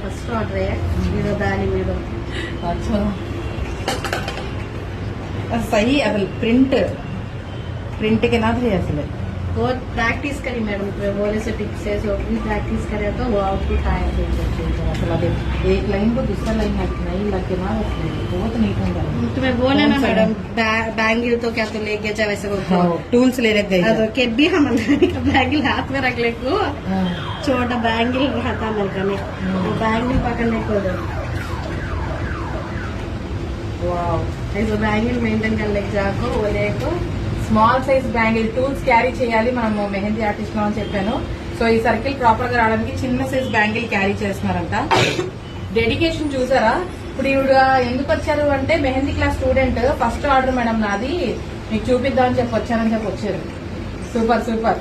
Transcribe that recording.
First order है मेरा दाली मैडम। अच्छा सही असल प्रिंट के ना थे असल बहुत प्रैक्टिस करी मैडम, बोले से टिप्स से जो भी प्रैक्टिस करे तो वो आउटपुट आया। असल अब एक लाइन को दूसरा लाइन नहीं लग के ना बहुत नहीं होगा। तुम्हें बोले ना मैडम बैंगल तो क्या तो लेके जा वैसे वो टूल्स ले रख गई तो केडी हम बैंगल हाथ में रख ले को छोटा बैंगल रहता मेरे का वो बैंगल पकड़ने को दो। वाओ ऐसे बैंगल मेंटेन कर ले जाको वो लेको small size bangle tools carry చేయాలి మనము మెహందీ ఆర్టిస్ట్ లో అని చెప్పాను. సో ఈ సర్కిల్ ప్రాపర్ గా రావడానికి చిన్న సైజ్ బ్యాంగిల్ క్యారీ చేస్తున్నారంట. డెడికేషన్ చూసారా. ఇప్పుడు ఈవిడ ఎందుకు వచ్చారు అంటే mehndi class student, first order madam నాది మీకు చూపిద్దామని చెప్పి వచ్చానని చెప్పి వచ్చారు. Super super.